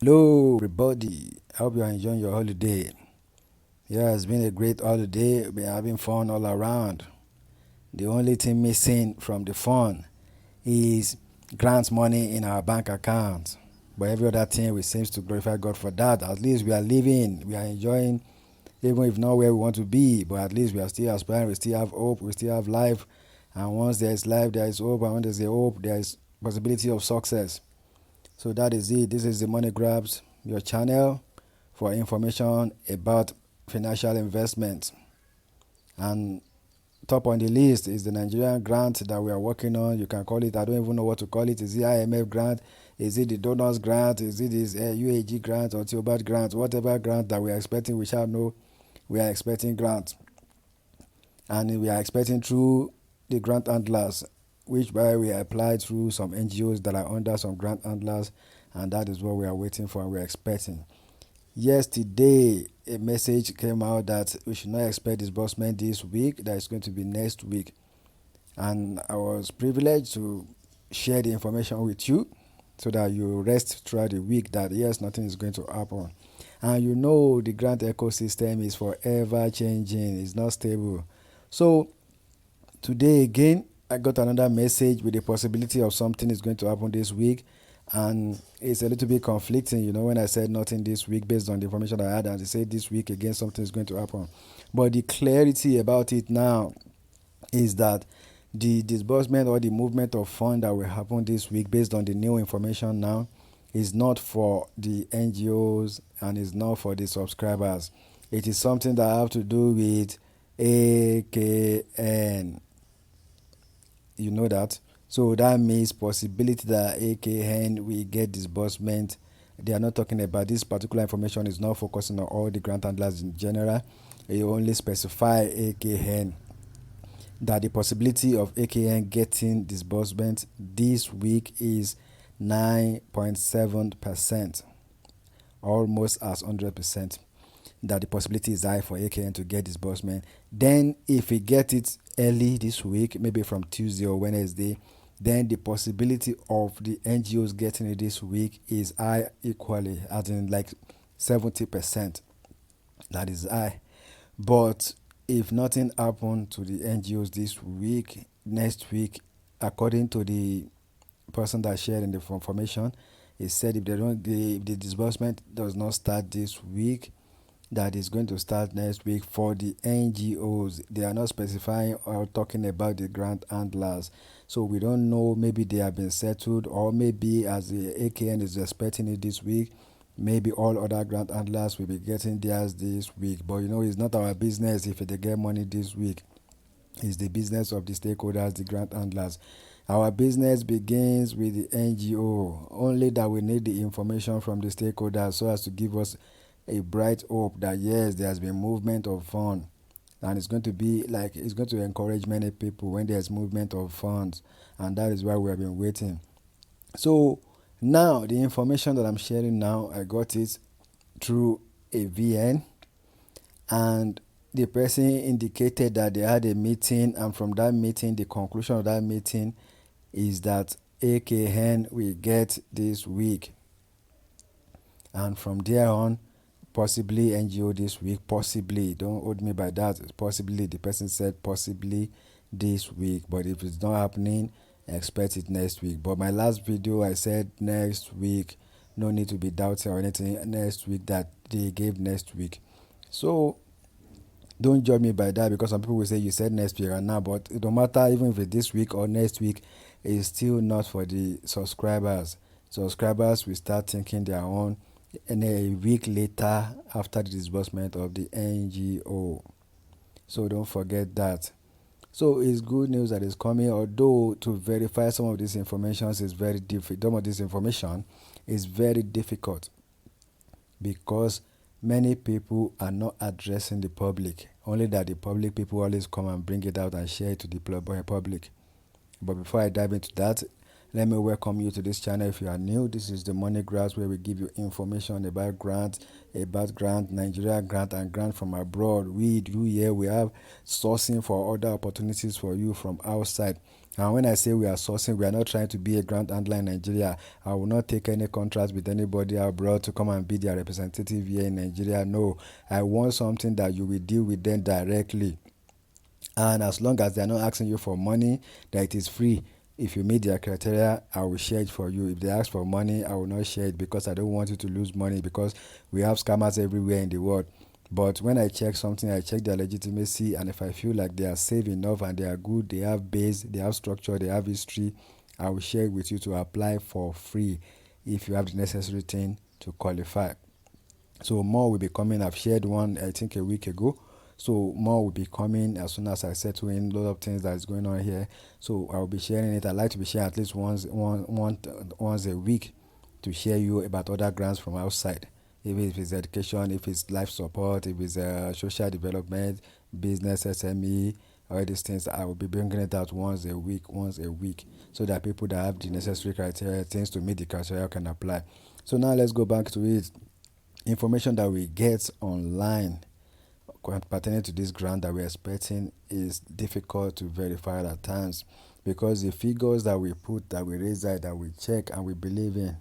Hello, everybody. I hope you are enjoying your holiday. Yeah, it's been a great holiday. We've been having fun all around. The only thing missing from the fun is grant money in our bank account. But every other thing, we seems to glorify God for that. At least we are living, we are enjoying, even if not where we want to be. But at least we are still aspiring, we still have hope, we still have life. And once there is life, there is hope. And when there's a hope, there is possibility of success. So that is it. This is the Money Grabs, your channel for information about financial investment. And top on the list is the Nigerian grant that we are working on. You can call it, I don't even know what to call it. Is it IMF grant? Is it the donors grant? Is it this UAG grant or Theobald grant? Whatever grant that we are expecting, we shall know we are expecting grant. And we are expecting through the grant handlers, which by we applied through some NGOs that are under some grant handlers, and that is what we are waiting for and we are expecting. Yesterday, a message came out that we should not expect disbursement this week, that it's going to be next week. And I was privileged to share the information with you so that you rest throughout the week that yes, nothing is going to happen. And you know the grant ecosystem is forever changing, it's not stable. So today again, I got another message with the possibility of something is going to happen this week, and it's a little bit conflicting, when I said nothing this week based on the information I had, and they said this week again something is going to happen. But the clarity about it now is that the disbursement or the movement of fund that will happen this week based on the new information now is not for the NGOs and is not for the subscribers. It is something that have to do with AKN. You know that? So that means possibility that AKN will get disbursement. They are not talking about this particular information is not focusing on all the grant handlers in general. It only specify AKN that the possibility of AKN getting disbursement this week is 9.7%, almost as 100%. That the possibility is high for AKN to get disbursement. Then if we get it early this week, maybe from Tuesday or Wednesday, then the possibility of the NGOs getting it this week is high equally, as in like 70%. That is high. But if nothing happened to the NGOs this week, next week, according to the person that shared in the information, he said if the disbursement does not start this week, that is going to start next week for the NGOs. They are not specifying or talking about the grant handlers. So we don't know, maybe they have been settled, or maybe as the AKN is expecting it this week, maybe all other grant handlers will be getting theirs this week. But it's not our business if they get money this week. It's the business of the stakeholders, the grant handlers. Our business begins with the NGO, only that we need the information from the stakeholders so as to give us a bright hope that yes, there has been movement of funds, and it's going to be like it's going to encourage many people when there's movement of funds, and that is why we have been waiting. So now the information that I'm sharing now, I got it through a VN, and the person indicated that they had a meeting, and from that meeting, the conclusion of that meeting is that AKN will get this week, and from there on, possibly NGO this week, possibly, don't hold me by that, possibly, the person said possibly this week, but if it's not happening, expect it next week. But my last video, I said next week, no need to be doubting or anything, next week, that they gave next week. So don't judge me by that, because some people will say you said next week and now, but it don't matter even if it's this week or next week, it's still not for the subscribers. Subscribers will start thinking their own and a week later after the disbursement of the NGO. So don't forget that. So it's good news that is coming, although to verify some of these information is very difficult. Some of this information is very difficult because many people are not addressing the public. Only that the public people always come and bring it out and share it to the public. But before I dive into that, let me welcome you to this channel. If you are new, this is the Money Grabs, where we give you information about grants, Nigeria grant, and grant from abroad. We do here, we have sourcing for other opportunities for you from outside. And when I say we are sourcing, we are not trying to be a grant handler in Nigeria. I will not take any contract with anybody abroad to come and be their representative here in Nigeria. No, I want something that you will deal with them directly. And as long as they are not asking you for money, that it is free. If you meet their criteria, I will share it for you. If they ask for money, I will not share it because I don't want you to lose money, because we have scammers everywhere in the world. But when I check something, I check their legitimacy, and if I feel like they are safe enough and they are good, they have base, they have structure, they have history, I will share it with you to apply for free if you have the necessary thing to qualify. So more will be coming. I've shared one, I think, a week ago. So more will be coming as soon as I settle in a lot of things that is going on here. So I will be sharing it. I like to be sharing at least once a week to share you about other grants from outside. If it's education, if it's life support, if it's social development, business, SME, all these things, I will be bringing it out once a week, so that people that have the necessary criteria, things to meet the criteria, can apply. So now let's go back to it. Information that we get online pertaining to this grant that we're expecting is difficult to verify at times, because the figures that we put, that we raise, that we check and we believe in,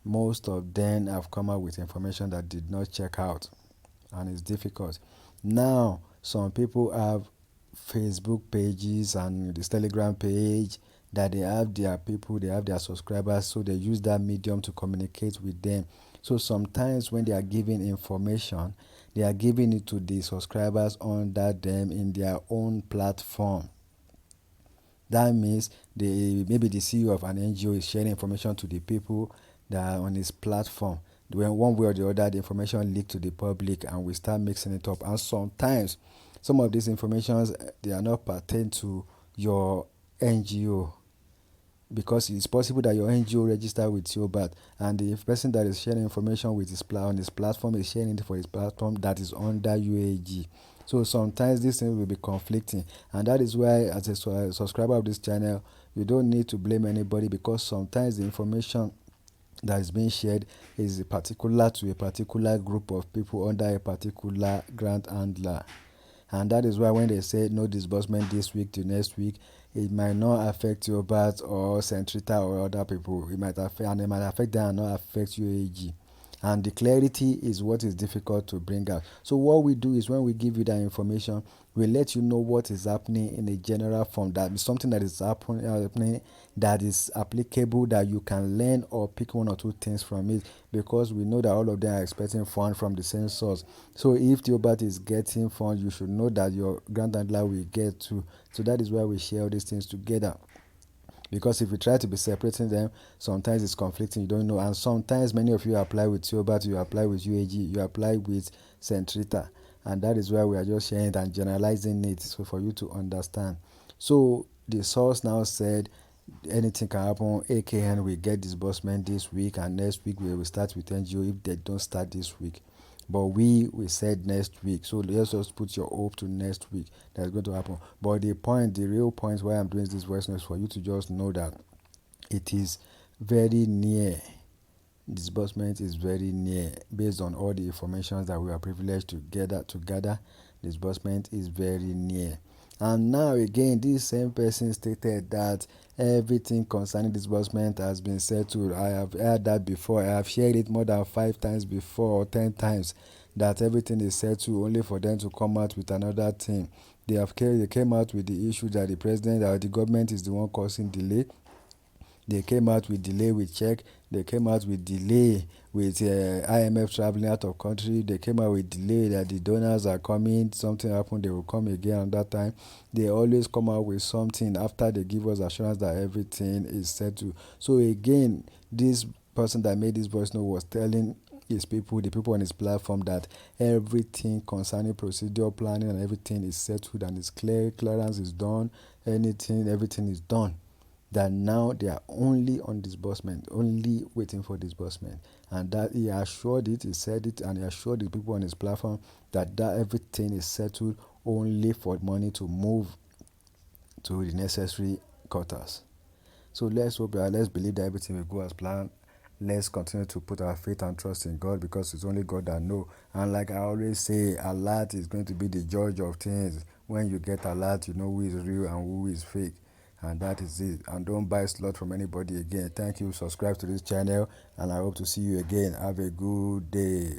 most of them have come out with information that did not check out, and it's difficult. Now, some people have Facebook pages and this Telegram page, that they have their people, they have their subscribers, so they use that medium to communicate with them. So sometimes when they are giving information, they are giving it to the subscribers under them in their own platform. That means maybe the CEO of an NGO is sharing information to the people that are on his platform. When one way or the other, the information leak to the public and we start mixing it up. And sometimes some of these informations, they are not pertain to your NGO, because it's possible that your NGO registered with Uaag, and the person that is sharing information with on his platform is sharing it for his platform that is under UAG. So sometimes these things will be conflicting, and that is why, as a subscriber of this channel, you don't need to blame anybody, because sometimes the information that is being shared is particular to a particular group of people under a particular grant handler. And that is why when they say no disbursement this week to next week, it might not affect your bat or Centrita or other people. It might affect, and it might affect them and not affect UAG. And the clarity is what is difficult to bring out. So what we do is, when we give you that information, we let you know what is happening in a general form. That is something that is happening that is applicable, that you can learn or pick one or two things from it, because we know that all of them are expecting fund from the same source. So if the Obat is getting fund, you should know that your grant handler will get too. So that is why we share all these things together. Because if you try to be separating them, sometimes it's conflicting, you don't know. And sometimes many of you apply with Uaag, you apply with UAG, you apply with Centrita. And that is why we are just sharing it and generalizing it, so for you to understand. So the source now said anything can happen. AKN will get disbursement this week, and next week we will start with NGO if they don't start this week. But we said next week, so let's just put your hope to next week that's going to happen. But the real point why I'm doing this voice note is for you to just know that it is very near. Disbursement is very near, based on all the information that we are privileged to gather. Disbursement is very near. And now again, this same person stated that everything concerning disbursement has been settled. I have heard that before. I have shared it more than 5 times before, or 10 times, that everything is settled, only for them to come out with another thing. They came out with the issue that the president or the government is the one causing delay. They came out with delay with check. They came out with delay with IMF traveling out of country. They came out with delay that the donors are coming. Something happened, they will come again on that time. They always come out with something after they give us assurance that everything is settled. So again, this person that made this voice note was telling his people, the people on his platform, that everything concerning procedure planning and everything is settled and is clear. Clearance is done. Everything is done, that now they are only on disbursement, only waiting for disbursement. And that he assured it, he said it, and he assured the people on his platform that everything is settled, only for money to move to the necessary quarters. So let's hope that, let's believe that everything will go as planned. Let's continue to put our faith and trust in God, because it's only God that knows. And like I always say, Allah is going to be the judge of things. When you get alert, you know who is real and who is fake. And that is it. And don't buy slot from anybody again. Thank you. Subscribe to this channel, and I hope to see you again. Have a good day.